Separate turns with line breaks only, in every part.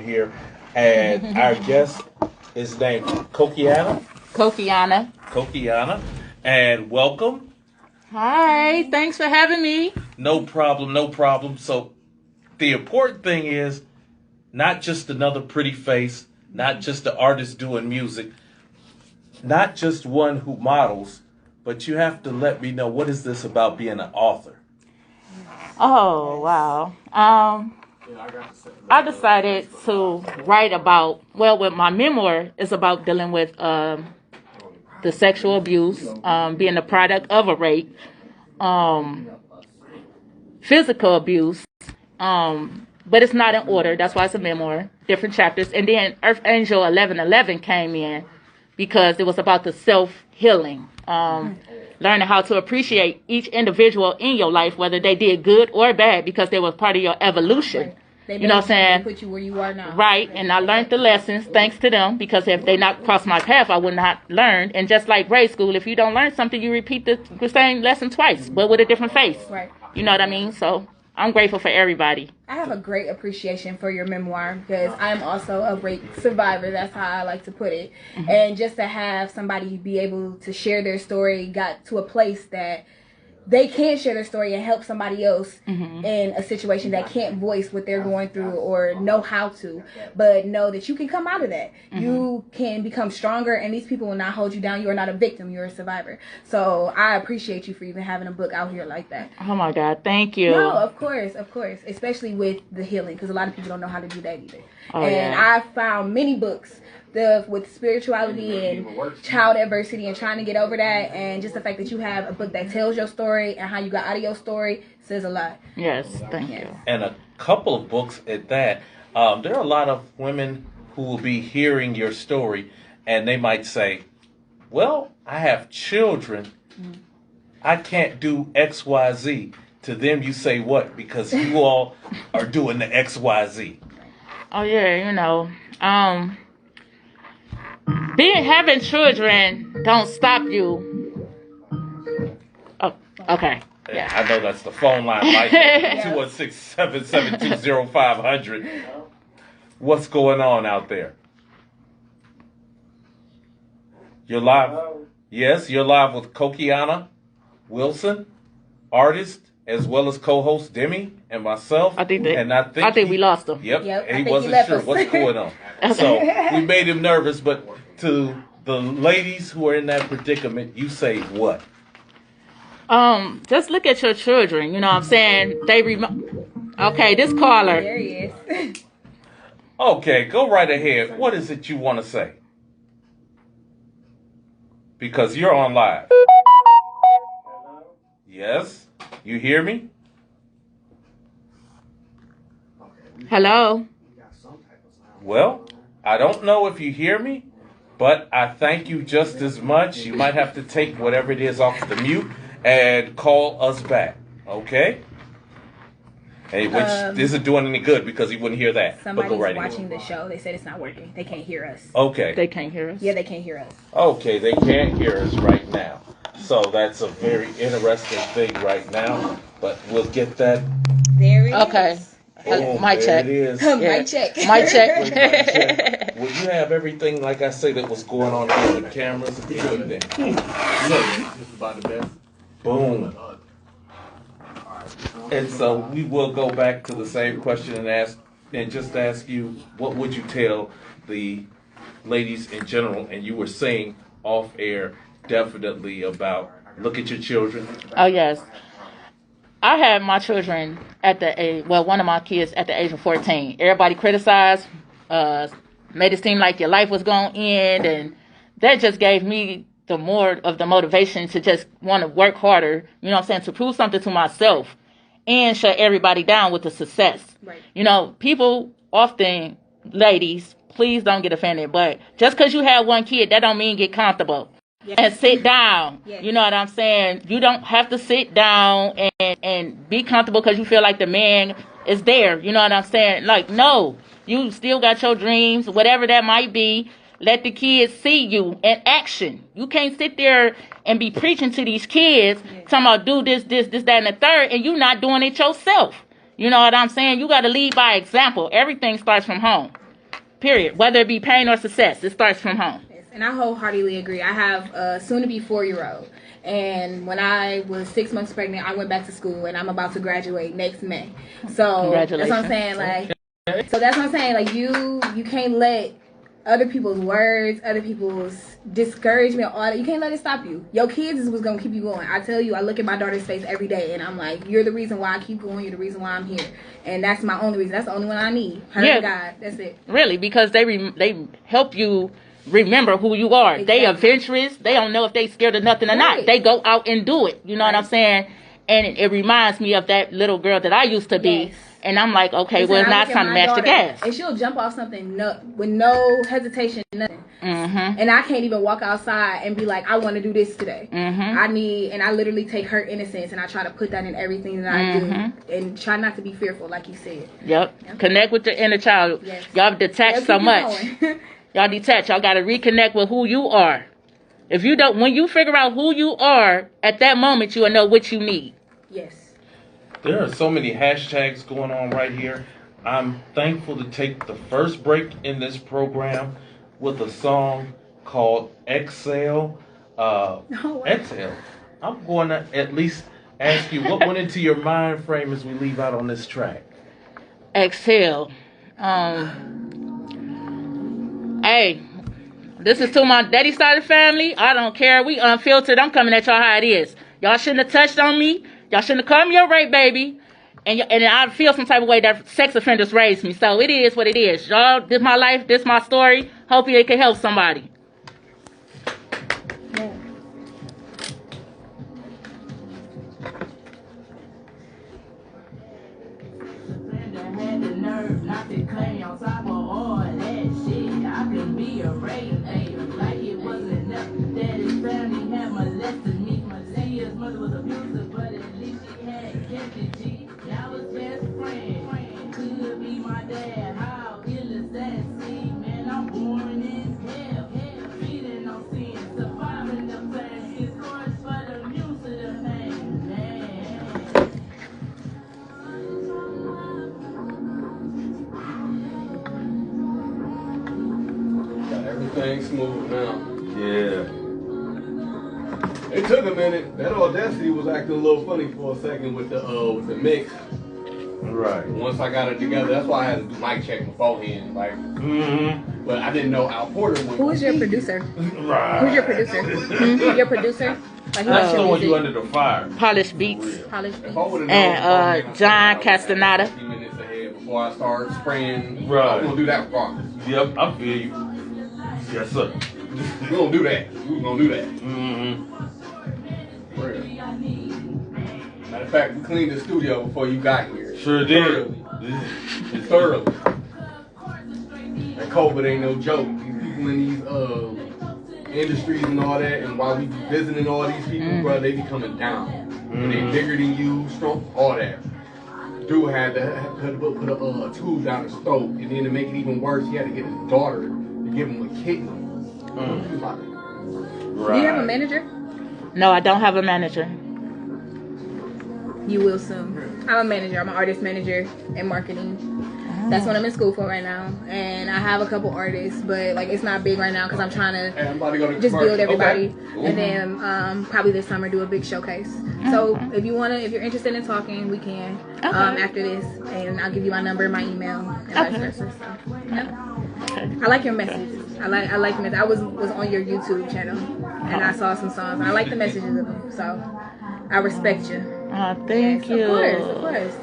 here, and our guest is named Cokianna. Cokianna, and welcome.
Hi, thanks for having me.
No problem. So the important thing is not just another pretty face, not just an artist doing music, not just one who models, but you have to let me know, what is this about being an author?
Oh, wow. I decided to write about, with my memoir is about dealing with the sexual abuse, being a product of a rape, physical abuse, but it's not in order. That's why it's a memoir, different chapters. And then Earth Angel 1111 came in because it was about the self-healing, learning how to appreciate each individual in your life, whether they did good or bad, because they were part of your evolution.
Right. They
you know what I'm saying?
They put you where you are now.
Right, and I learned the lessons thanks to them, because if they not crossed my path, I would not learn. And just like grade school, if you don't learn something, you repeat the same lesson twice, but with a different face.
Right.
You know what I mean? So I'm grateful for everybody.
I have a great appreciation for your memoir because I'm also a rape survivor. That's how I like to put it. Mm-hmm. And just to have somebody be able to share their story, got to a place that they can share their story and help somebody else in a situation that can't voice what they're going through or know how to, but know that you can come out of that. You can become stronger, and these people will not hold you down. You are not a victim. You're a survivor. So I appreciate you for even having a book out here like that.
Oh, my God. Thank you.
No, of course. Especially with the healing, because a lot of people don't know how to do that either.
Oh,
and
yeah.
I found many books with spirituality and child adversity and trying to get over that, and just the fact that you have a book that tells your story and how you got out of your story says a lot.
Yes, thank you.
And a couple of books at that. There are a lot of women who will be hearing your story, and they might say, well, I have children. I can't do XYZ. To them, you say what? Because you all are doing the XYZ.
Oh, yeah, having children don't stop you. Oh, okay.
Yeah. I know that's the phone line, Mike. 216-772-0500. What's going on out there? You're live. Yes, you're live with Cokianna Wilson, artist, as well as co-host Demi and myself.
I think we lost him.
Yep. He wasn't sure what's going on. So we made him nervous, but to the ladies who are in that predicament, you say what?
Just look at your children. You know what I'm saying? Okay, this caller.
There he is.
Okay, go right ahead. What is it you want to say? Because you're on live. Yes? You hear me?
Hello?
Well, I don't know if you hear me, but I thank you just as much. You might have to take whatever it is off the mute and call us back, okay? Hey, which isn't doing any good because you wouldn't hear that.
Somebody's watching the show. They said it's not working. They can't hear us.
Okay.
They can't hear us?
Yeah, they can't hear us.
Okay, they can't hear us right now. So that's a very interesting thing right now, but we'll get that.
There it is.
Okay.
Boom,
Mic check.
It is.
Mic check.
Mic check.
Well, you have everything, like I say, that was going on here with cameras and everything. Boom. And so we will go back to the same question and ask you, what would you tell the ladies in general? And you were saying off air definitely about look at your children.
Oh, yes. I had my children at the age, one of my kids at the age of 14. Everybody criticized, made it seem like your life was going to end, and that just gave me the more of the motivation to just want to work harder, you know what I'm saying, to prove something to myself and shut everybody down with the success.
Right.
People often, ladies, please don't get offended, but just because you have one kid, that don't mean get comfortable. Yes. And sit down. Yes. You know what I'm saying? You don't have to sit down and be comfortable because you feel like the man is there. You know what I'm saying? Like, no, you still got your dreams, whatever that might be. Let the kids see you in action. You can't sit there and be preaching to these kids, talking about do this, that, and the third, and you not doing it yourself. You know what I'm saying? You got to lead by example. Everything starts from home. Period. Whether it be pain or success, it starts from home.
And I wholeheartedly agree. I have a soon-to-be 4-year-old. And when I was 6 months pregnant, I went back to school, and I'm about to graduate next May. So that's what I'm saying. Like, so that's what I'm saying. Like, you can't let other people's words, other people's discouragement, all that, you can't let it stop you. Your kids is what's gonna keep you going. I tell you, I look at my daughter's face every day, and I'm like, you're the reason why I keep going. You're the reason why I'm here, and that's my only reason. That's the only one I need. Her and God. That's it.
Really, because they help you remember who you are. Exactly. They adventurous. They don't know if they scared of nothing or not. They go out and do it. You know what I'm saying? And it reminds me of that little girl that I used to be. Yes. And I'm like, okay, listen, well, it's not time to match the gas.
And she'll jump off something with no hesitation, nothing. Mm-hmm. And I can't even walk outside and be like, I want to do this today. Mm-hmm. I literally take her innocence and I try to put that in everything that I do. And try not to be fearful, like you said.
Yep. Connect with your inner child. Yes. Y'all detach so much. Y'all detach. Y'all got to reconnect with who you are. If you don't, when you figure out who you are, at that moment, you will know what you need.
Yes.
There are so many hashtags going on right here. I'm thankful to take the first break in this program with a song called Exhale. Exhale. I'm going to at least ask you what went into your mind frame as we leave out on this track.
Exhale. Hey, this is to my daddy side of the family. I don't care. We unfiltered. I'm coming at y'all how it is. Y'all shouldn't have touched on me. Y'all shouldn't have called me a rape baby. And I feel some type of way that sex offenders raised me. So it is what it is. Y'all, this is my life. This is my story. Hopefully it can help somebody.
Yeah. Had the nerve not to claim on top of all that shit. I could be a rape baby, like it wasn't enough that his family had molested me. His mother was abusive, but at least she had kept it G. Now was best friend, could be my dad. How ill is that? See, man, I'm born in hell, feeding on sin, surviving the pain. It's course for the muse of the pain, man.
Got everything smooth now.
Yeah.
It took a minute. That Audacity was acting a little funny for a second with the mix.
Right.
Once I got it together, that's why I had to do mic check beforehand. Like, but I didn't know Al Porter was.
Who is your producer?
Right.
Who's your producer? Your producer? Like,
That's the one you under the fire.
Polished Beats.
Polished Beats.
And John Castaneda.
50 minutes ahead before I start spraying.
Right.
I'm gonna do that regardless.
Yep, I feel you. Yes, sir.
We're gonna do that. We're gonna do that. Matter of fact, we cleaned the studio before you got here.
Sure did.
Thoroughly. And COVID ain't no joke. These people in these industries and all that, and while we be visiting all these people, bro, they be coming down. And they bigger than you, strong, all that. Dude had to put a tube down his throat, and then to make it even worse, he had to get his daughter to give him a kidney.
Right. Do you have a manager?
No, I don't have a manager.
You will soon. I'm a manager. I'm an artist manager in marketing. That's what I'm in school for right now. And I have a couple artists, but like it's not big right now because I'm trying to just build everybody. Okay. And then probably this summer do a big showcase. So if you're interested in talking, we can after this, and I'll give you my number and my email and vice versa. So, yeah. I like your messages. I like messages. I was on your YouTube channel and I saw some songs. I like the messages of them. So I respect you.
Thank you.
Of course.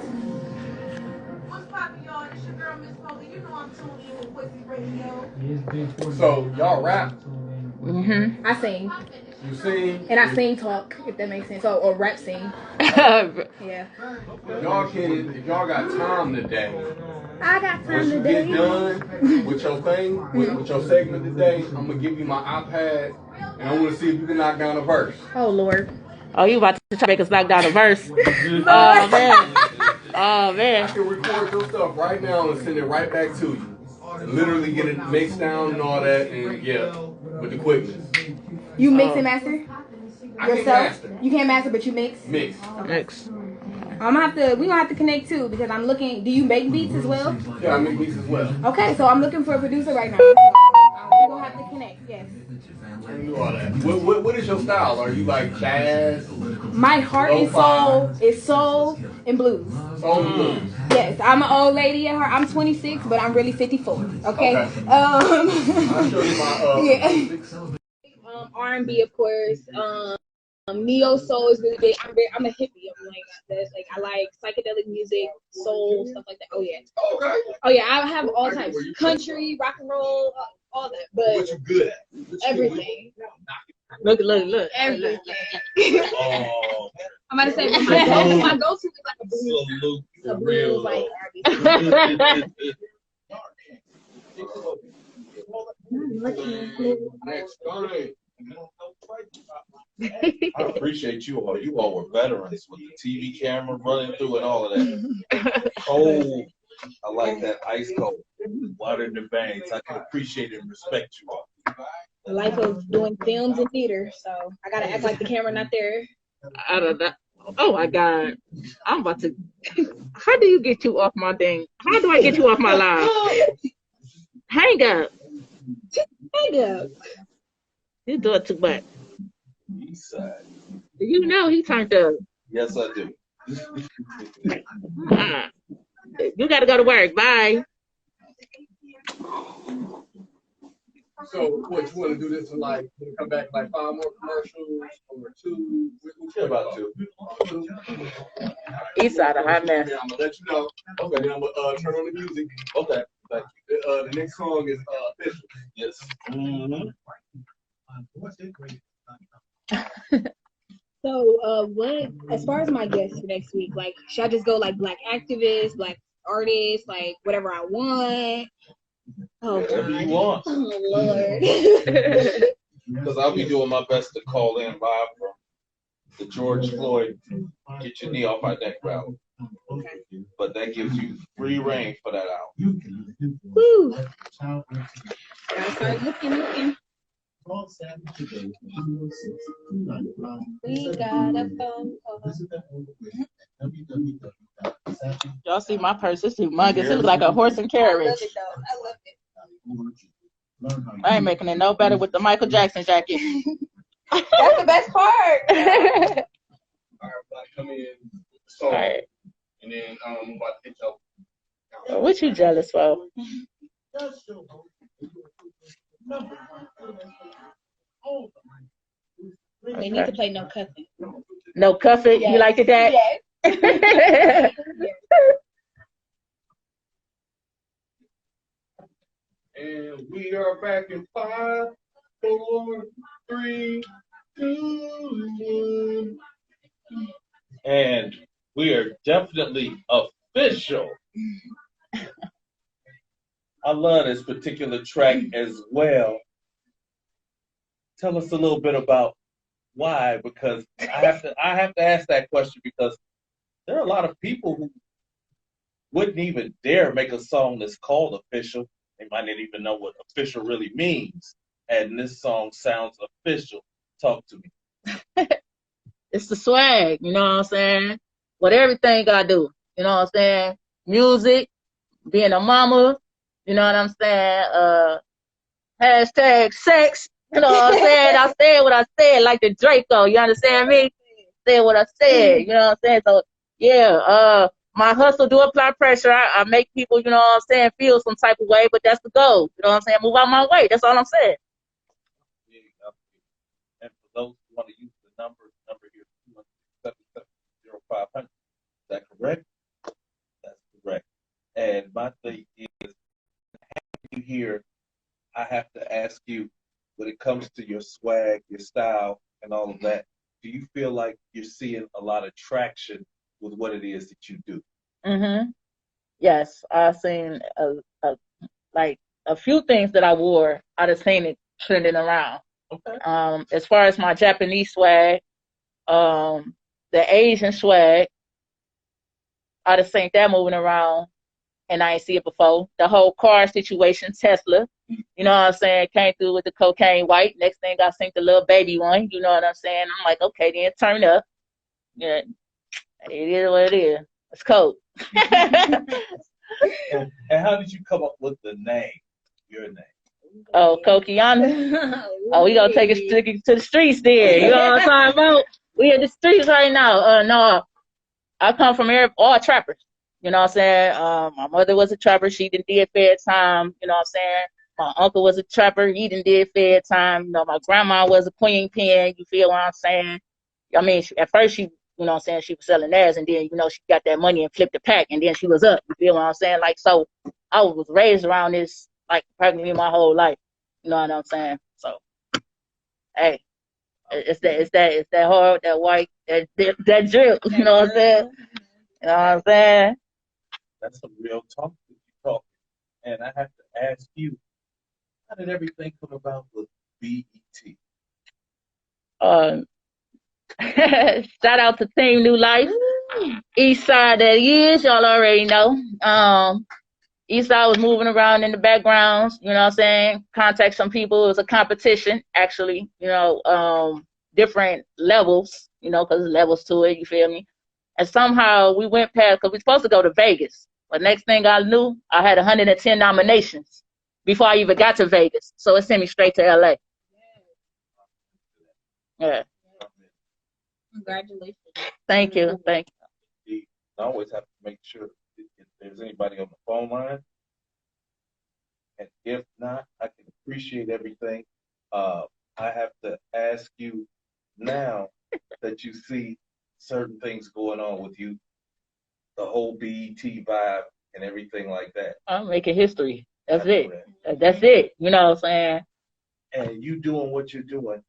What's poppin', y'all? It's your girl, Miss Poker. You know I'm tuned in with Pussy Radio.
So y'all rap?
I sing.
You sing?
And I sing talk, if that makes sense. Or rap sing. Yeah.
If y'all got time today,
I got time
once you
today.
get done with your thing, with your segment today, I'm gonna give you my iPad, and I want to see if you can knock down a verse.
Oh Lord.
Oh, you about to try to make us knock down a verse? Oh man. Oh man.
I can record your stuff right now and send it right back to you. And literally get it mixed down and all that, and yeah, with the quickness.
You mix and master?
I can't
Yourself?
master.
You can't master, but you mix?
Mix.
Mix.
We gonna have to connect too because I'm looking. Do you make beats as well?
Yeah, I make beats as well.
Okay, so I'm looking for a producer right now. We're gonna have to connect. Yes.
I can do all that. What is your style? Are you like jazz?
My heart and soul is soul and blues.
Soul and blues.
Yes, I'm an old lady at heart. I'm 26, but I'm really 54. Okay.
I'll show you my
Yeah. R&B, of course. Neo soul is really big. I'm a hippie. I'm like this. Like I like psychedelic music, soul, stuff like that. Oh yeah.
Okay.
Oh yeah. I have all types: country, rock and roll, all that. But
what you good at?
Everything.
Look.
Everything.
Oh,
I'm about to say my go-to is like a blues. A blues like R&B.
I appreciate you all. You all were veterans with the TV camera running through and all of that. Cold. I like that ice cold. Water in the veins. I can appreciate and respect you all.
The life of doing films and theater, so I gotta act like the camera not there.
I don't know. Oh my God. I'm about to. How do you get you off my thing? How do I get you off my line? Hang up.
Hang up.
You do it too much.
Eastside.
You know he turned up.
Yes, I do.
You got to go to work. Bye.
So, what you want to do this to like come back like 5 more commercials or 2?
Yeah, about 2.
Eastside a hot mess.
Yeah, I'm gonna let you know. Okay, then I'm gonna turn on the music.
Okay. Thank you.
The next song is official.
Yes. Mm-hmm.
So, what as far as my guests for next week, like, should I just go like black activists, black artists, like whatever I want? Oh,
Whatever you want.
Oh Lord.
Because I'll be doing my best to call in live from the George Floyd Get Your Knee Off My Neck rally.
Okay.
But that gives you free reign for that hour.
Woo. Gotta start looking. We got a phone call.
Y'all see my purse? It's humongous. It looks like a horse and carriage.
I love it though. I love it.
I ain't making it no better with the Michael Jackson jacket.
That's the best part.
All right, come in. So,
All right.
and then I'm about to hit your.
What you jealous for?
They need to play no cussing.
No cuffing?
Yes.
You like it that?
Yes.
And we are back in 5, 4, 3, 2, 1.
And we are definitely official. I love this particular track as well. Tell us a little bit about why, because I have to ask that question because there are a lot of people who wouldn't even dare make a song that's called official. They might not even know what official really means. And this song sounds official. Talk to me.
It's the swag, you know what I'm saying? What everything I do, you know what I'm saying? Music, being a mama, you know what I'm saying? Hashtag sex, you know what I'm saying? I said what I said, like the Draco, you understand me? Said what I said, you know what I'm saying? So, yeah, my hustle do apply pressure. I make people, you know what I'm saying, feel some type of way, but that's the goal. You know what I'm saying? Move out my way. That's all I'm saying.
And for those who want to use the number here, 277-0500. Is that correct? That's correct. And my thing is, you here, I have to ask you, when it comes to your swag, your style, and all of that, do you feel like you're seeing a lot of traction with what it is that you do?
Mm-hmm. Yes, I've seen like a few things that I wore. I just seen it trending around.
Okay.
As far as my Japanese swag, the Asian swag, I just seen that moving around, and I ain't see it before. The whole car situation, Tesla, you know what I'm saying, came through with the cocaine white. Next thing I seen the little baby one, you know what I'm saying. I'm like, okay, then turn up. Yeah. It is what it is. It's cold.
And how did you come up with the name? Your name?
Oh, Cokianna. Oh, we gonna take it to the streets then. You know what I'm talking about? We in the streets right now. No, I come from all trappers. You know what I'm saying? My mother was a trapper. She did fair time. You know what I'm saying? My uncle was a trapper. He did fair time. You know, my grandma was a queen pin. You feel what I'm saying? I mean, at first she, you know what I'm saying, she was selling theirs, and then, you know, she got that money and flipped the pack, and then she was up. You feel what I'm saying? Like, so I was raised around this, like, practically my whole life. You know what I'm saying? So, hey, it's that hard, that white, that drip. You know what I'm saying? You know what I'm saying?
That's some real talk that you talk. And I have to ask you, how did everything come about with BET?
Shout out to Team New Life. East Side that is, y'all already know. Eastside was moving around in the backgrounds, you know what I'm saying? Contact some people. It was a competition, actually, you know, different levels, you know, because there's levels to it, you feel me? And somehow we went past, because we were supposed to go to Vegas. But next thing I knew, I had 110 nominations before I even got to Vegas. So it sent me straight to LA. Yeah.
Congratulations.
Thank you. Thank you.
I always have to make sure if there's anybody on the phone line. And if not, I can appreciate everything. I have to ask you now that you see certain things going on with you, the whole BET vibe and everything like that.
I'm making history. That's it. That's it. You know what I'm saying?
And you doing what you're doing,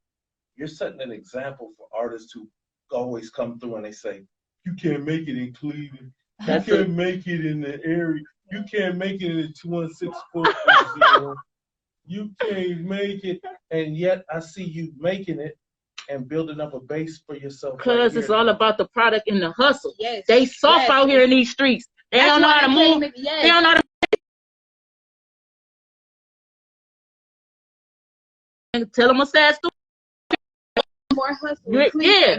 you're setting an example for artists who always come through and they say, you can't make it in Cleveland. You can't make it in the area. You can't make it in the 21640. You can't make it. And yet I see you making it and building up a base for yourself.
Because it's all about the product and the hustle. Yes. They soft out here in these streets. They don't know how to move. They don't know how to tell them a sad story.
More hustle.
Yeah.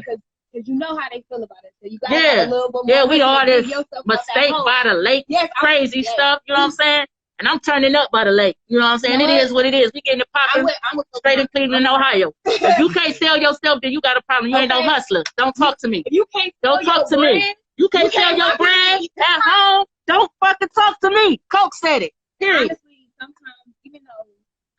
Because you know how they feel about it. So you gotta have a little bit more.
Yeah, we all this mistake by the lake, crazy stuff, you know what I'm saying? And I'm turning up by the lake. You know what I'm saying? It is what it is. We getting it popping straight in Cleveland, Ohio. If you can't sell yourself, then you got a problem. You ain't no hustler. Don't talk to me.
If you can't
don't talk to me. You can't sell your brand at home. Don't fucking talk to me. Coke said it. Period.
Honestly, sometimes, even though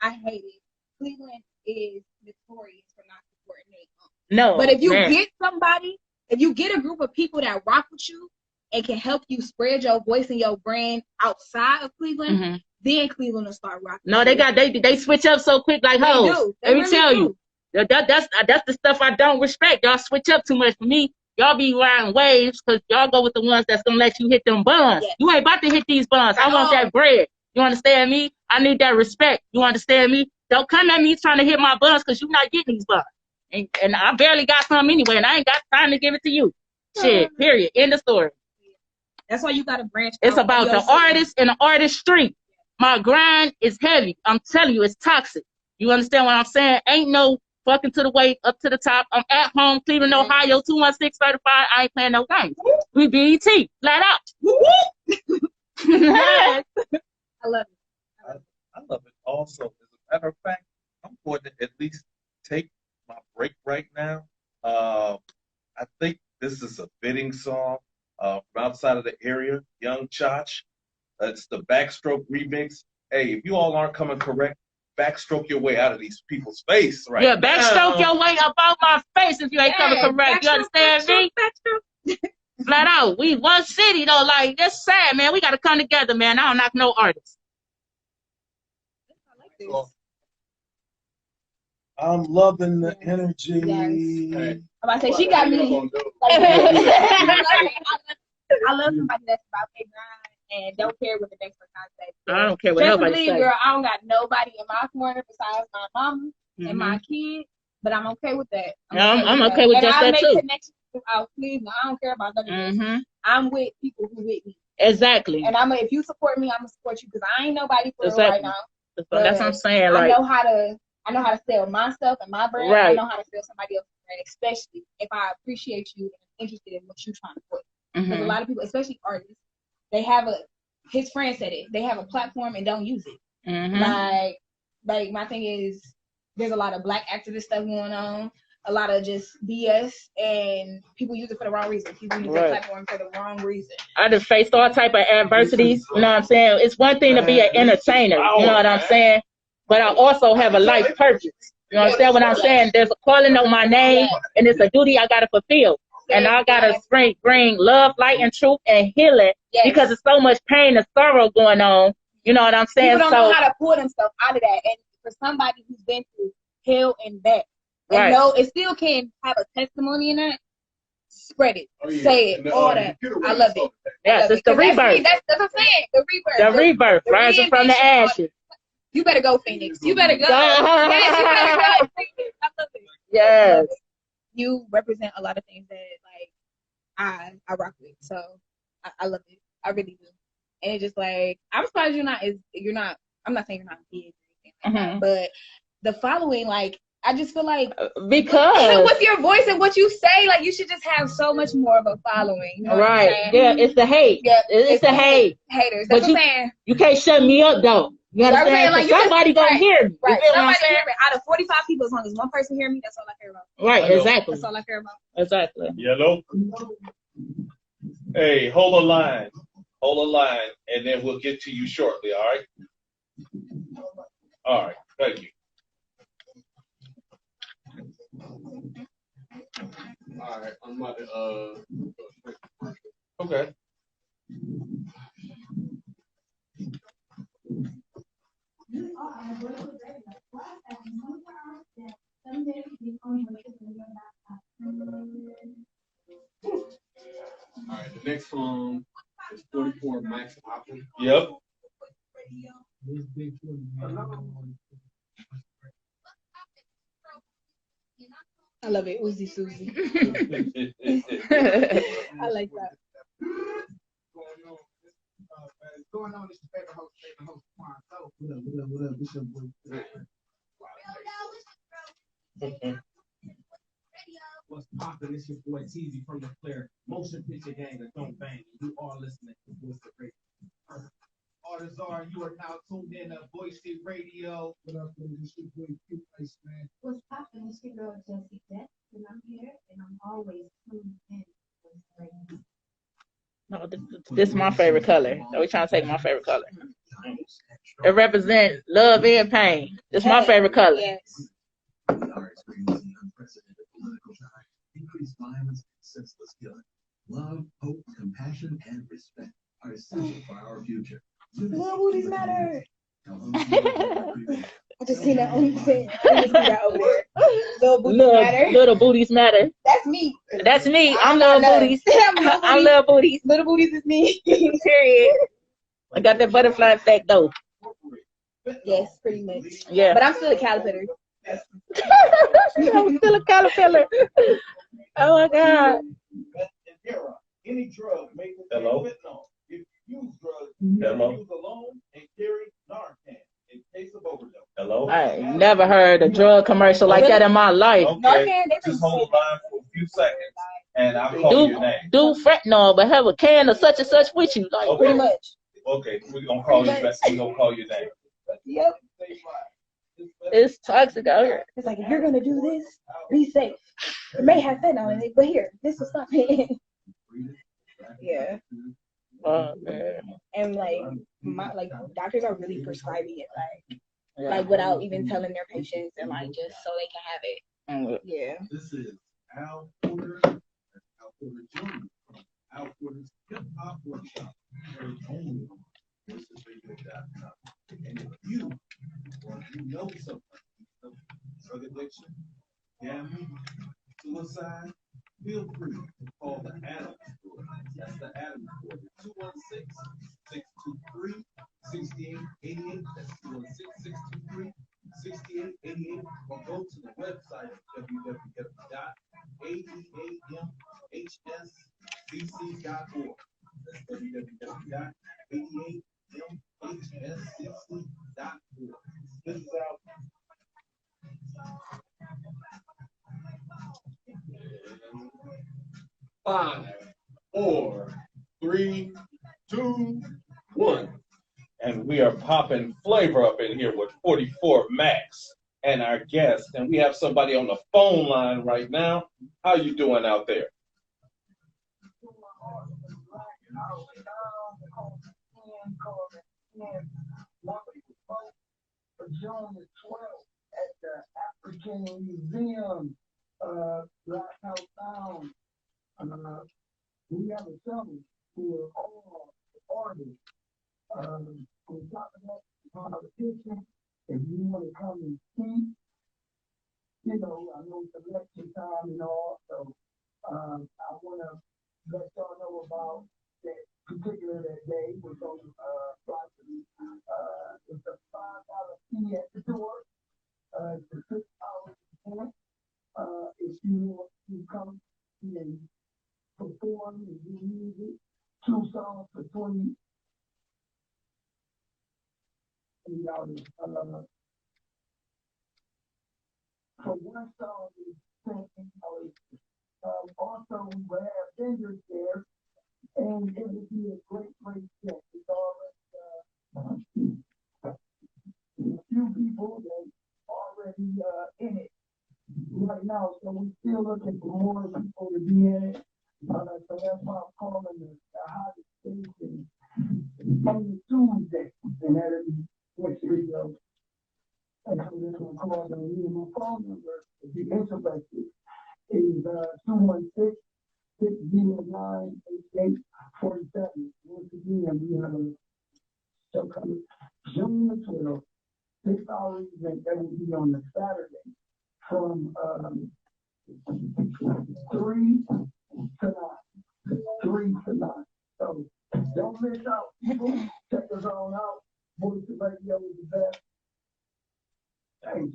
I hate it, Cleveland is notorious for not supporting their own.
No.
But if you get somebody, if you get a group of people that rock with you and can help you spread your voice and your brand outside of Cleveland, then Cleveland will start rocking.
No, they switch up so quick like hoes. Let me tell you. That's the stuff I don't respect. Y'all switch up too much for me. Y'all be riding waves because y'all go with the ones that's gonna let you hit them buns. You ain't about to hit these buns. I want that bread. You understand me? I need that respect. You understand me? Don't come at me trying to hit my buns because you're not getting these buns. And I barely got some anyway, and I ain't got time to give it to you. Shit, period. End of story.
That's why you got to branch out.
It's about the artist and the artistry. My grind is heavy. I'm telling you, it's toxic. You understand what I'm saying? Ain't no fucking to the way up to the top. I'm at home, Cleveland, Ohio, 21635. I ain't playing no games. We BET, flat out.
I love it.
I love it also. As a matter of fact, I'm going to at least take my break right now. I think this is a fitting song from outside of the area, Young Chach. It's the Backstroke remix. Hey, if you all aren't coming correct, backstroke your way out of these people's face right now.
Backstroke your way about my face if you ain't coming correct. You understand me? Flat out. We one city though. Like, that's sad, man. We got to come together, man. I don't knock no artists.
I like this.
I'm loving the energy.
Yes. I'm about to say, she got me. I love somebody that's about their grind and don't care what the next person says.
I don't care what nobody says.
Girl, I don't got nobody in my corner besides my mama and my kids, but I'm okay with that.
I'm okay with just that too.
I make connections without Cleveland. I don't care about none of this. I'm with people who with me.
Exactly.
And if you support me, I'm gonna support you because I ain't nobody for real right now.
That's what I'm saying. Like,
I know how to sell myself and my brand. I know how to sell somebody else's brand, especially if I appreciate you interested in what you're trying to put. Because a lot of people, especially artists, they have his friend said it, they have a platform and don't use it. Like my thing is, there's a lot of black activist stuff going on, a lot of just BS, and people use it for the wrong reason. People use their platform for the wrong reason.
I just faced all type of adversities. You know what I'm saying? It's one thing to be an entertainer. You know what I'm saying? But I also have a life purpose. You understand what I'm saying? There's a calling on my name, and it's a duty I gotta fulfill. And I gotta bring love, light, and truth and healing because there's so much pain and sorrow going on. You know what I'm saying?
People don't know how to pull themselves out of that. And for somebody who's been through hell and back, and know it still can have a testimony in that, spread it, say it, all that. I love it.
Yes, it's the rebirth.
That's what I'm saying. The rebirth.
The rebirth, rising from the ashes.
You better go, Phoenix. You better go. Yes, you better go, Phoenix. I love it.
Yes.
You represent a lot of things that I rock with. So I love it. I really do. And it's just like, I'm surprised you're not, I'm not saying you're not big or anything like that, but the following, like, I just feel like
because
even with your voice and what you say, like, you should just have so much more of a following. You know what I'm saying?
Yeah, it's the hate.
Yeah,
it's the hate.
Haters. That's what I'm saying.
You can't shut me up though. You understand?
Like,
somebody gonna hear me.
Right. Somebody hear me. Out of 45 people, as long as one person hear me, that's all I care about.
Right, exactly.
That's all I care about.
Exactly.
Yellow. Hey, hold a line. Hold a line, and then we'll get to you shortly, all right? All right, thank you.
All right, I'm about to
okay.
All right, the next song is 44 Max Option.
Yep.
I love it. Uzi Susie. I like that.
What's going on? It's your favorite host, Quan. What up? It's your boy. What's poppin'? It's your boy TZ from the Clear Motion Picture Gang that don't bang. You are listening to Voice of Radio. Artists are, you are now tuned in to Voice of Radio. What up, it's your boy Q-Ice, man.
What's poppin'? It's your girl Jessie Deck, and I'm here, and I'm always tuned in to Voice of Radio.
No, this is my favorite color. So we trying to take my favorite color. It represents love and pain. It's my favorite color.
Yes.
We are experiencing unprecedented political time, increased violence, and senseless killing. Love, hope, compassion, and respect are essential for our future.
Little booties matter. I just seen that on the thing. I just see that over there. Little booties matter.
Little booties matter.
That's me.
That's me. I'm little booties. I'm little booties.
Little booties is me.
Period. I got that butterfly effect though.
Yes, pretty much.
Yeah.
But I'm still a caterpillar.
I'm still a caterpillar. Oh my God.
Any drug made with
Hello?
fentanyl. If you use drugs,
Hello?
use alone and carry Narcan in case of overdose.
Hello?
I ain't never heard a drug commercial like that in my life.
Okay. Just hold the line for a few seconds, and I'll call your name.
Do fentanyl, but have a can of such and such with you, like
Okay.
Pretty much.
Okay, we're gonna call you back. We're gonna call your name.
Yep.
it's toxic out here.
It's like, if you're going to do this, be safe. It may have fentanyl in it, but here, this will stop it. Yeah.
Oh, man.
And like doctors are really prescribing it, like without even telling their patients, and like just so they can have it. Yeah.
This is Al Porter. That's Al Porter Jr. from Al Porter's Hip Hop Workshop. Very only on voicesradio.com. And if you or you know somebody of drug addiction, gambling, suicide, feel free to call the Adams Store. That's the Adams Store. 216-623-6888. That's 216-623-6888. Or go to the website www.aeamhscc.org. That's www.aeamhscc.org. This is our
5, 4, 3, 2, 1.
And we are popping flavor up in here with 44 Max and our guest. And we have somebody on the phone line right now. How you doing out there?
June the 12th at the African Museum, Black House Sound. We have a summit for all artists. On top of that, competition. If you want to come and see, I know it's election time and all, so I want to let y'all know about that that day, which on it's a $5 fee at the door. It's a 6 hours event. If you want to come and perform and do music, 2 songs for $20. For 1 song is $10. Also, we will have vendors there, and it will be a great set. It's already a few people that already in it right now, so we're still looking for more people to be in it. So that's why I'm calling the hottest station on the Tuesday, and that'll be next week. And so this one called my phone number, if you're interested, is 216-609-8847. Once again, we have a show coming June the 12th, 6 hour event that will be on the Saturday from 3 to 9. 3 to 9. So don't miss out, people. Check us all out. Voice of Radio is the best. Thank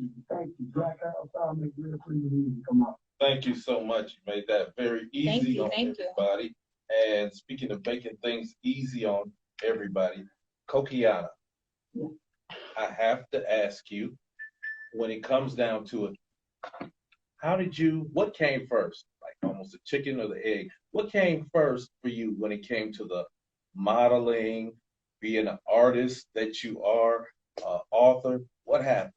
you. Black House, I'll make real free to come out.
Thank you so much. You made that very easy on everybody. And speaking of making things easy on everybody, Cokianna, I have to ask you, when it comes down to it, what came first? Like almost the chicken or the egg? What came first for you when it came to the modeling, being an artist that you are, author? What happened?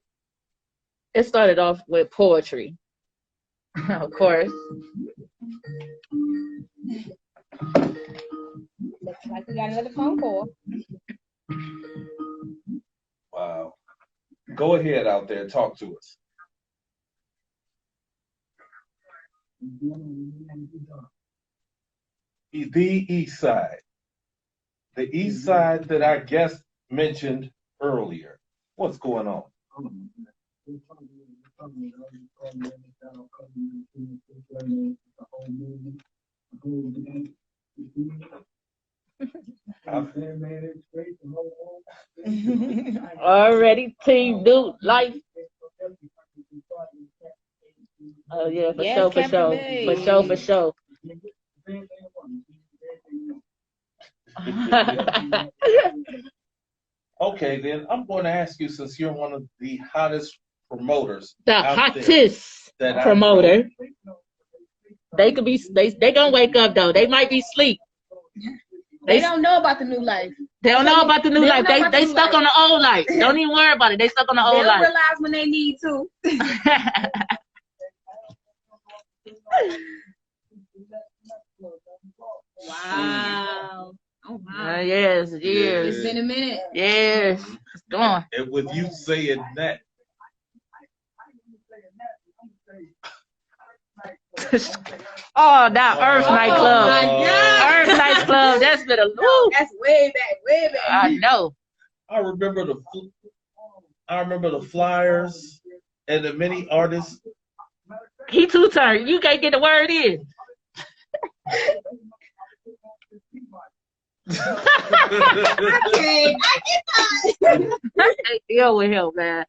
It started off with poetry, of course.
Looks like we got another phone call.
Wow. Go ahead out there, talk to us. The East Side. The East Side that our guest mentioned earlier. What's going on?
Already team do life. Oh yeah, for sure.
Okay, then I'm going to ask you, since you're one of the hottest promoters,
promoter. They could be. They gonna wake up though. They might be asleep.
They don't know about the new life.
They don't know about the new life. They stuck on the old life. Don't even worry about it. They stuck on the old life.
They'll realize when they need to. Wow. Oh wow.
Yes.
It's been a minute.
Yes. It's going.
And with you saying that.
Oh, that Earth nightclub.
My God.
Earth nightclub. That's been a
That's way back.
I know.
I remember the flyers and the many artists.
He two-turned. You can't get the word in. Deal with him, man.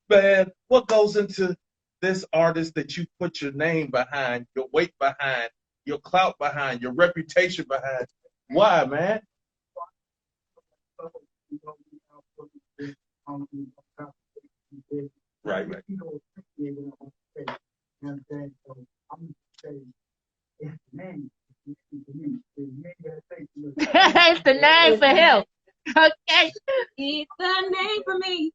Man, what goes into this artist that you put your name behind, your weight behind, your clout behind, your reputation behind? Why, man? Right.
It's man.
name for him. Okay.
It's the name for me.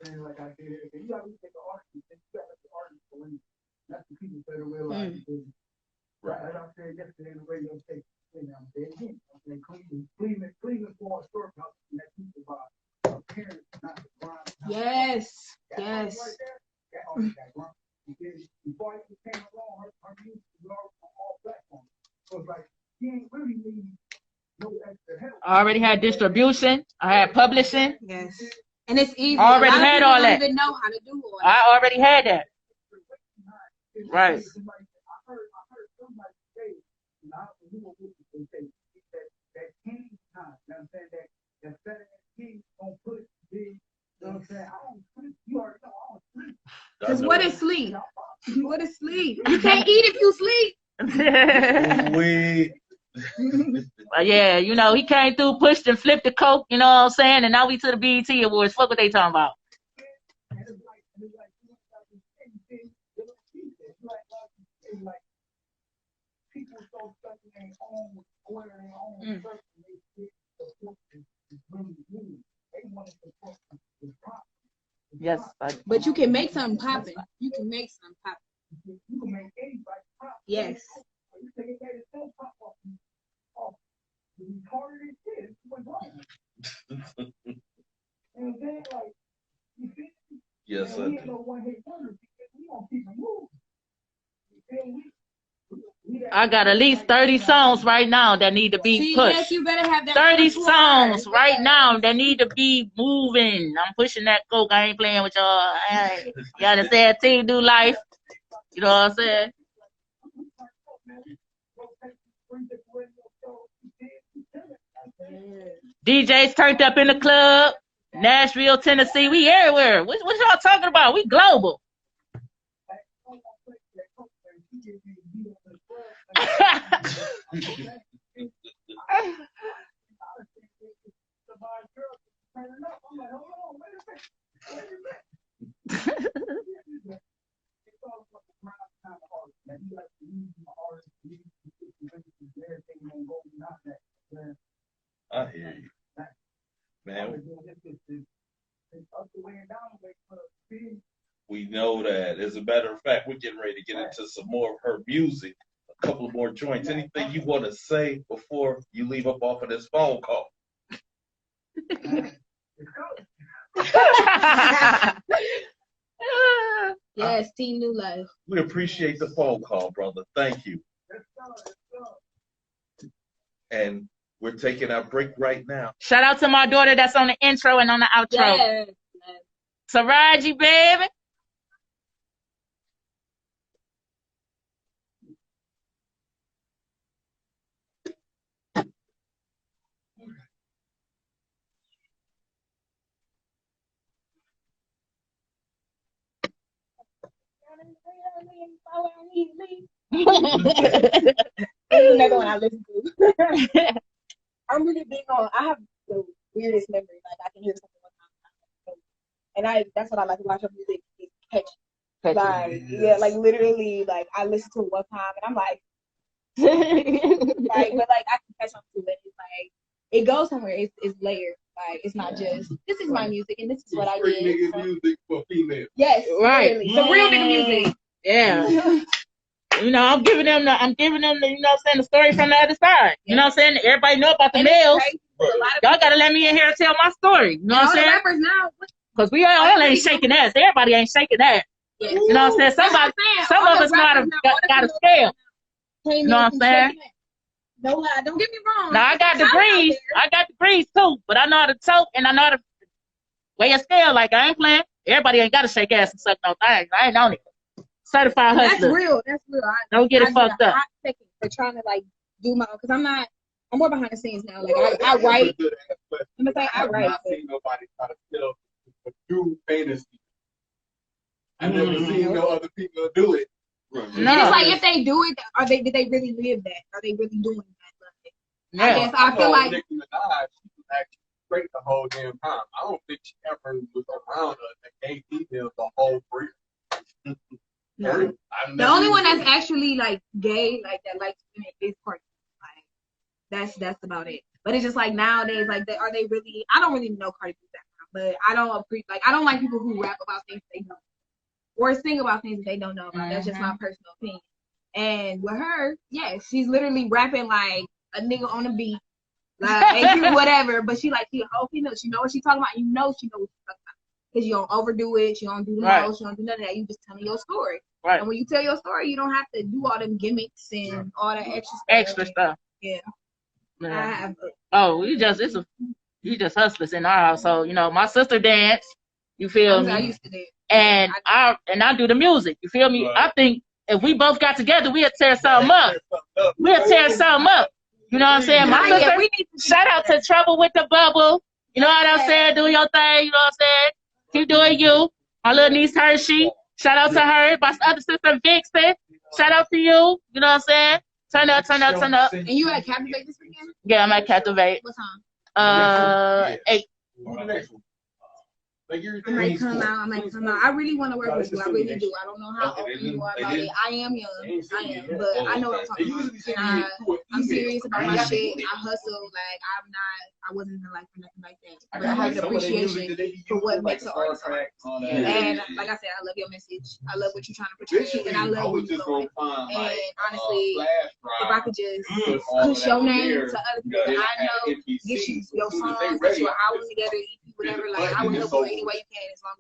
Like I did, you gotta take the artist, you gotta let the artist go in. That's the people that realize the business. Right. Like I said yesterday in the radio station, I'm saying again, I'm saying Cleveland falls short of and that people by parents, not the grind.
Yes.
Yes. Right there, that artist got grind. Before I even came along, her music was on all platforms. So it's like, he ain't really need no extra help.
I already had distribution. I had publishing.
Yes. And it's easy.
I already had all that.
Don't even know how to do all that.
I already had that. Right.
I heard somebody say, I don't know who they say, that king time, you know what I'm saying? That better king don't put big, you know what I'm saying? I don't sleep. You already know I don't sleep.
Because what is sleep? What is sleep? You can't eat if you sleep.
Yeah, you know, he came through, pushed and flipped the coke, you know what I'm saying? And now we to the BET Awards. Fuck what they talking about.
People so stuck in their own square, their own person, they support is really good. They want to support the pop.
Yes.
But you can make something poppin'. You can make something poppin'.
You can make anybody pop.
Yes.
You take it back and pop off. The retarded as shit. It's what's wrong. And then, like, you see?
Yes, sir.
We ain't no one-hit wonder because we don't keep it moving.
I got at least 30 songs right now that need to be pushed.
Yes, you better have that
30 songs right now that need to be moving. I'm pushing that coke. I ain't playing with y'all. Y'all to say team do life. You know what I'm saying? DJs turned up in the club. Nashville, Tennessee. We everywhere. What y'all talking about? We global.
I hear you, man. We know that. As a matter of fact, we're getting ready to get into some more of her music, a couple of more joints. Anything you want to say before you leave up off of this phone call?
Yes, Team New Life.
We appreciate the phone call, brother. Thank you. And we're taking our break right now.
Shout out to my daughter that's on the intro and on the outro.
Yes.
Taraji, baby.
Another one I listen to. I'm really big on. I have the weirdest memory. Like I can hear something one time, and that's what I like about your music. It's catchy. Like yeah, like literally, like I listen to it one time, and I'm like, right, but like I can catch on to it. It's like it goes somewhere. It's layered. Like it's not just this is my music and this is what I did.
Niggas music for females.
Yes,
right.
Really. The real nigga music.
Yeah. You know, I'm giving them the, you know what I'm saying, the story from the other side. You know what I'm saying? Everybody know about the males. Y'all gotta let me in here and tell my story. You know what I'm saying?
Rappers now.
Because we all ain't shaking ass. Everybody ain't shaking ass. Yes. You know what I'm saying? Some of us got a scale. You know what I'm saying?
No, don't get me wrong.
Now I got degrees. I got degrees too, but I know how to talk and I know how to weigh a scale. Like I ain't playing. Everybody ain't gotta shake ass and suck no things. I ain't on it. Certified hustler.
That's real. That's real.
Don't get it fucked up.
Hot second for trying to like do my own, because I'm more behind the scenes now. Like I write. I'm gonna say I write.
I've not seen nobody try to still do fantasy. I've never seen no other people do it.
No. It's like if they do it, did they really live that? Are they really doing that? Like,
yeah.
I guess I feel like
Nicki Minaj, she was actually straight the whole damn time. I don't think she ever was around a gay female the whole career.
No. The only one that's actually like gay, like that likes women is Courtney. Like that's about it. But it's just like nowadays, like are they really? I don't really know Cardi B's background, but I don't like people who rap about things they don't or sing about things that they don't know about. That's just my personal opinion. And with her, yeah, she's literally rapping like a nigga on a beat, like whatever. But she a whole female. She know what she's talking about. You know she knows what she's talking about. Because you don't overdo it, you don't do the most, you don't do none of that. You just telling your story.
Right.
And when you tell your story, you don't have to do all them gimmicks and all that extra stuff. Yeah.
Oh, you just hustlers in our household. You know, my sister dance. You feel me?
I used to dance.
And I do the music. You feel me? I think if we both got together, we'd tear something up. We'd tear something up. You know what I'm saying? My sister, shout out to Trouble with the Bubble. You know what I'm saying? Do your thing. You know what I'm saying? Keep doing you. My little niece Hershey. Shout out to her. My other sister Vixen. Shout out to you. You know what I'm saying? Turn up.
And you at Captivate this weekend?
Yeah, I'm at Captivate.
What time?
8.
I might come out. I really want to work with you. I really do. I don't know how open you are about it. I am young. But I know what I'm talking about. And I'm serious about my shit. I hustle. Like I wasn't in life for nothing like that. But I have an appreciation for what makes an artist art. And like I said, I love your message. I love what you're trying to portray, and I love where you're going. And honestly, if I could just push your name to other people that I know, get you your songs, get you an album together, EP, whatever, like I will help you any way you can, as long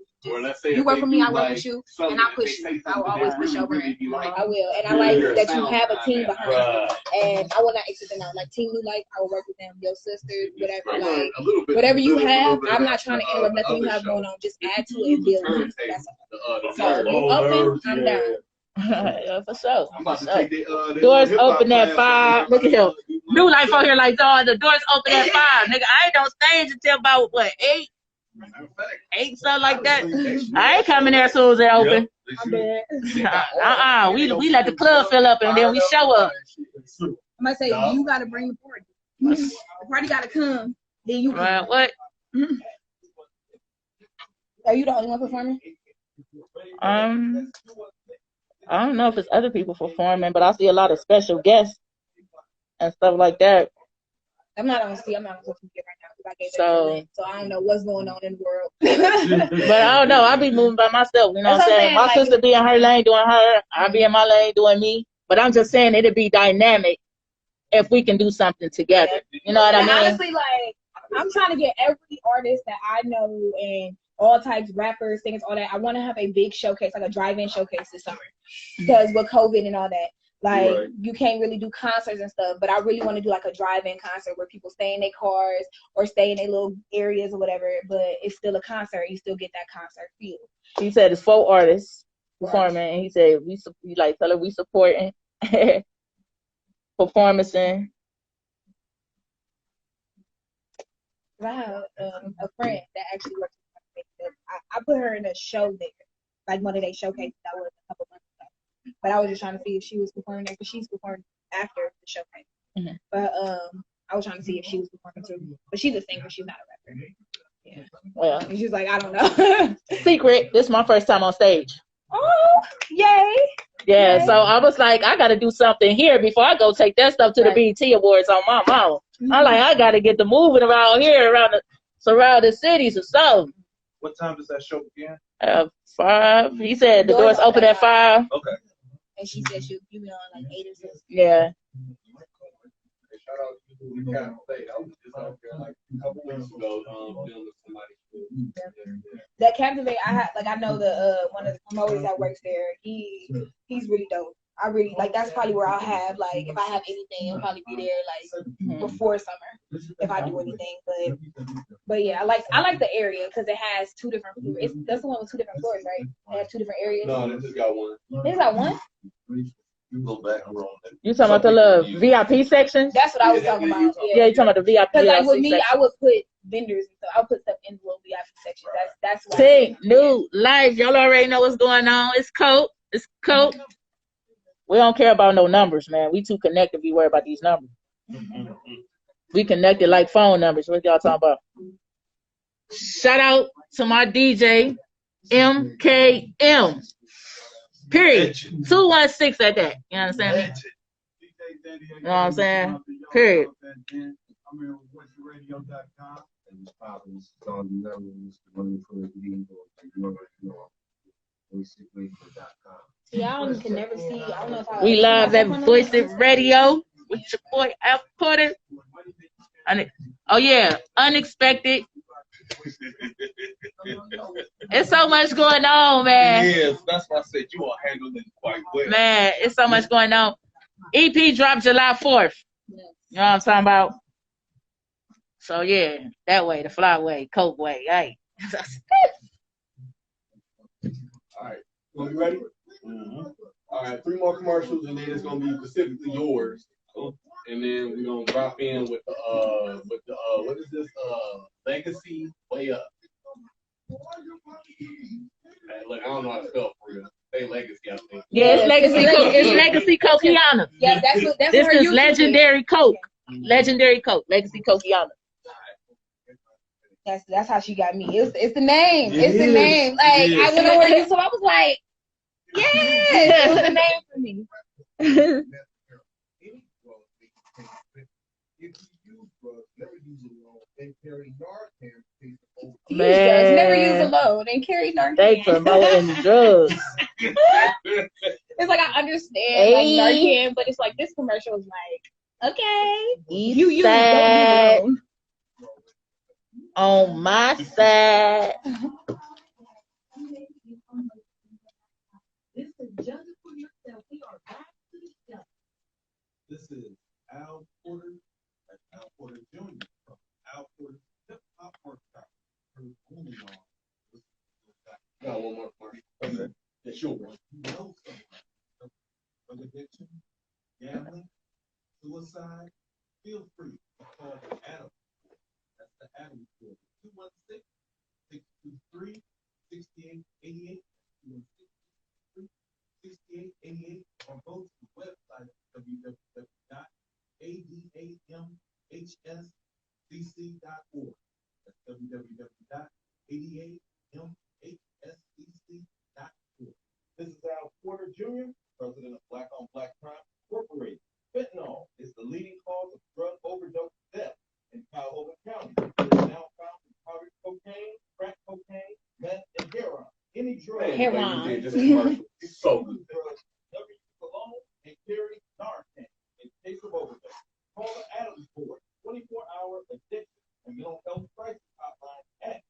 as you work for me, I work with you, and I push you. I will always push your brand. I will, and I like that you have a team behind you. And I will not exit them out. Like Team New Life, I will work with them. Your sisters, whatever, like whatever you have. I'm not trying to interrupt nothing you have going on. Just add to it and build it. That's all. So if you open, I'm down.
Yeah, for sure. Doors open at 5. Look at him. New Life on here like, dog, the doors open at 5. Nigga, I ain't on stage until about what, 8? 8, something like that. I ain't coming there as soon as they open. We let the club fill up and then we show up.
I might say you gotta bring the party. The party gotta come. Then you can.
What?
Are you the only one performing?
I don't know if it's other people performing, but I see a lot of special guests and stuff like that.
I'm not on social media right now because I gave it so I don't know what's going on in the world.
But I don't know. I be moving by myself. You know what I'm saying? My sister be in her lane doing her. I be in my lane doing me. But I'm just saying it'd be dynamic if we can do something together. You know what I mean?
Honestly, like I'm trying to get every artist that I know and all types, rappers, singers, all that. I want to have a big showcase, like a drive-in showcase this summer, because with COVID and all that. Like, you can't really do concerts and stuff, but I really want to do like a drive-in concert where people stay in their cars or stay in their little areas or whatever, but it's still a concert. You still get that concert feel.
He said it's 4 artists performing, and he said we tell her we supporting performing.
I have a friend that actually works with I put her in a show there, like one of their showcases that was a couple months ago. But I was just trying to see if she was performing there because she's performing after the showcase. Mm-hmm. But I was trying to see if she was performing too. But she's a singer, she's not a rapper. Yeah. Well, and she's like, I don't know.
Secret. This is my first time on stage.
Oh, yay!
Yeah.
Yay.
So I was like, I got to do something here before I go take that stuff to the BET Awards on my mom. Mm-hmm. I'm like, I got to get the moving around here, around the surrounding cities or something.
What time does that show begin?
5. He said the doors open at 5.
Okay.
And she said she'll be on like 8 or 6.
Yeah.
Shout out to the Captivate. I was just out there like a couple weeks ago filming somebody.
That Captivate, I know the one of the promoters that works there. He's really dope. I really like. That's probably where I'll have like if I have anything, it'll probably be there like before summer if I do anything. But yeah, I like the area because it has 2 different floors. That's the one with 2 different floors, right? They have 2 different areas.
No, they just got one.
They just got one.
You talking about the little VIP sections?
That's what I was talking about.
Yeah, you talking about the VIP.
Because like with me, section. I would put vendors and stuff. I would put stuff in the little VIP section. That's why.
See, New Life. Y'all already know what's going on. It's Coke. We don't care about no numbers, man. We too connected. We worry about these numbers. We connected like phone numbers. What y'all talking about? Shout out to my DJ, MKM. Period. 216 at that. You understand me? You know what I'm saying? Period.
I'm here with voiceradio.com. And it's popping. It's on the level. It's the money for the league. VoiceItRadio.com.
Y'all can never see. I don't know if I.
We live at Voice It Radio with your boy Al Porter. Oh yeah, unexpected. It's so much going on, man.
Yes, that's why I said you are handling it quite well.
Man, it's so much going on. EP dropped July 4th. You know what I'm talking about? So yeah, that way, the fly way, coke way, hey.
All right, well, you ready? Mm-hmm. All right, 3 more commercials, and then it's gonna be specifically yours. And then we're gonna drop in with the what is this? Legacy Way Up. Hey, look, I don't know how to spell for real. Say legacy, I think.
Yeah, it's legacy. It's legacy Cokianna.
Yeah, that's
this
her
is
YouTube
legendary Coke. Legendary Coke. Legacy Cokianna.
That's how she got me. It's the name. It's the name. Like I went over to YouTube. I was like, yeah, it was the name for me.
Man,
never use alone and carry Narcan.
They promoting drugs.
It's like I understand like Narcan, but it's like this commercial is like, okay, you use
that
don't use
on my side.
This is Al Porter and Al Porter Jr. from Al Porter Hip Hop Workshop. Only on.
Got one more commercial. Okay. It's yours.
You know someone from addiction, gambling, suicide, feel free to call the Adam. That's the Adam Report. 216-623-6888. 216-623-6888. Or go to the website www.adamhscc.org. That's www.adamhscc.org. This is Al Porter Jr., president of Black on Black Crime Incorporated. Fentanyl is the leading cause of drug overdose death in Cuyahoga County. It is now found in powdered cocaine, crack cocaine, meth, and heroin. Any drug just commercial. It's so good. Never use alone and carry Narcan in case of overdose. Call the Adams Board, 24-hour addiction and mental health crisis hotline at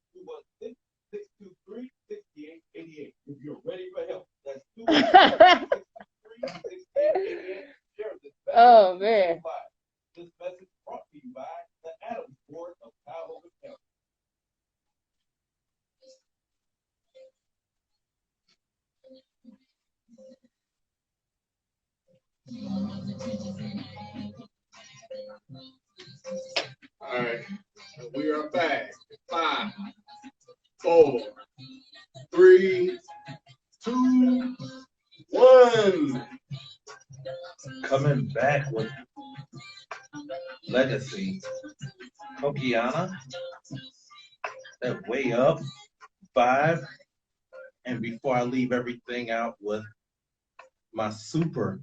216-623-6888. If you're ready for help, that's 216-623-6888.
Oh man.
This message brought to you by the Adams Board of Cuyahoga County. All right, we are back. 5, 4, 3, 2, 1.
Coming back with Legacy Cokianna, that Way Up vibe. And before I leave everything out with my super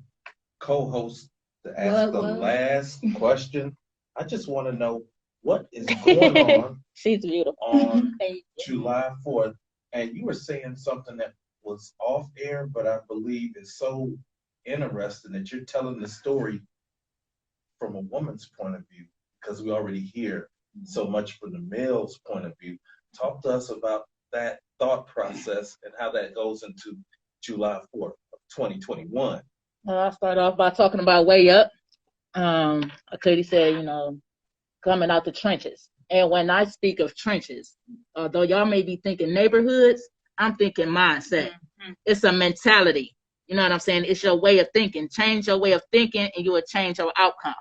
co-host to ask the last question, I just want to know what is going on.
She's beautiful.
On July 4th. And you were saying something that was off air, but I believe is so interesting that you're telling the story from a woman's point of view, because we already hear so much from the male's point of view. Talk to us about that thought process and how that goes into July 4th of 2021.
I'll start off by talking about Way Up. I clearly said, coming out the trenches. And when I speak of trenches, although y'all may be thinking neighborhoods, I'm thinking mindset. Mm-hmm. It's a mentality. You know what I'm saying? It's your way of thinking. Change your way of thinking and you will change your outcome.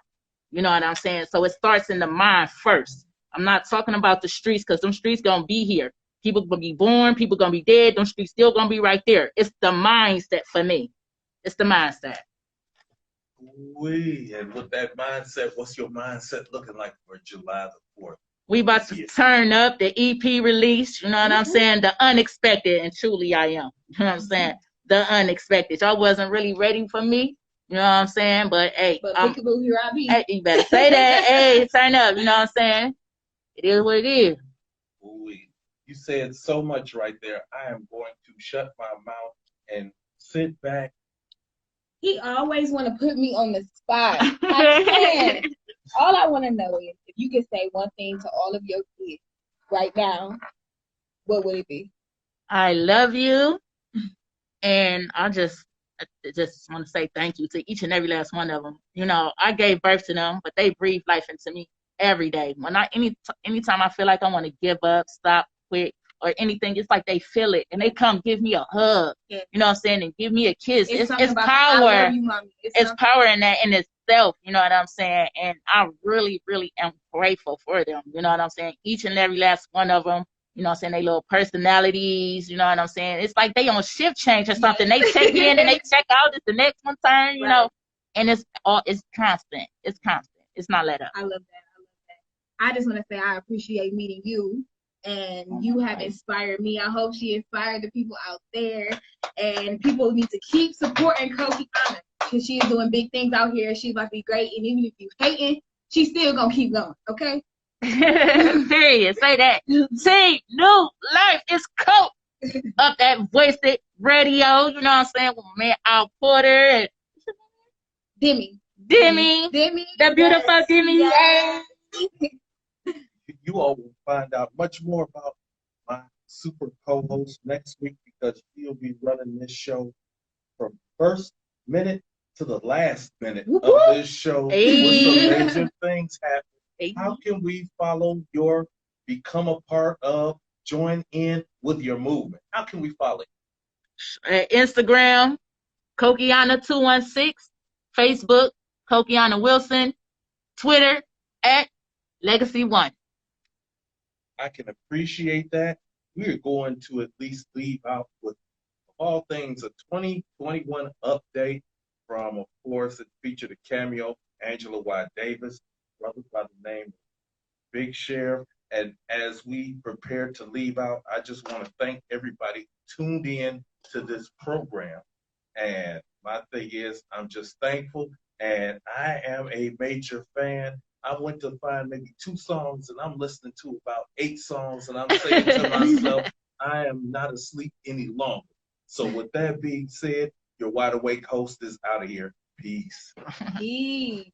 You know what I'm saying? So it starts in the mind first. I'm not talking about the streets, because them streets going to be here. People going to be born. People going to be dead. Them streets still going to be right there. It's the mindset for me. It's the mindset.
And with that mindset, what's your mindset looking like for July the 4th?
We about to turn up the EP release. You know what I'm saying? The unexpected, and truly I am. You know what I'm saying? The unexpected. Y'all wasn't really ready for me. You know what I'm saying? But hey,
here I be.
Hey, you better say that. Hey, turn up. You know what I'm saying? It is what it is.
Ooh, you said so much right there. I am going to shut my mouth and sit back.
He always want to put me on the spot. I can't. All I want to know is if you could say one thing to all of your kids right now, what would it be?
I love you, and I just want to say thank you to each and every last one of them. You know, I gave birth to them, but they breathe life into me every day. Anytime I feel like I want to give up, stop, quit, or anything, it's like they feel it and they come give me a hug. Yeah. You know what I'm saying? And give me a kiss. It's power. I love you, Mommy. It's power in that in itself. You know what I'm saying? And I really, really am grateful for them. You know what I'm saying? Each and every last one of them. You know what I'm saying? They little personalities, you know what I'm saying? It's like they on shift change or something. They check in and they check out. It's the next one turn, you know. And it's constant. It's constant. It's not let up.
I love that. I just want to say I appreciate meeting you. And you have inspired me. I hope she inspired the people out there. And people need to keep supporting Cokianna because she is doing big things out here. She's about to be great. And even if you hating, she's still going to keep going, okay?
Period. Say that. See, new life is coke up that voiced radio. You know what I'm saying? With my man Al Porter and
Demi,
the beautiful Demi.
Yes.
You all will find out much more about my super co-host next week because she'll be running this show from first minute to the last minute of this show with some major things happening. How can we follow become a part of, join in with your movement? How can we follow you?
Instagram, Cokianna216, Facebook, Cokianna Wilson, Twitter, @Legacy1.
I can appreciate that. We're going to at least leave out with all things a 2021 update from, of course, it featured a cameo, Angela Y. Davis, brother by the name of Big Sheriff. And as we prepare to leave out, I just want to thank everybody tuned in to this program. And my thing is, I'm just thankful, and I am a major fan. I went to find maybe 2 songs, and I'm listening to about 8 songs, and I'm saying to myself, I am not asleep any longer. So with that being said, your wide awake host is out of here. Peace.
Peace.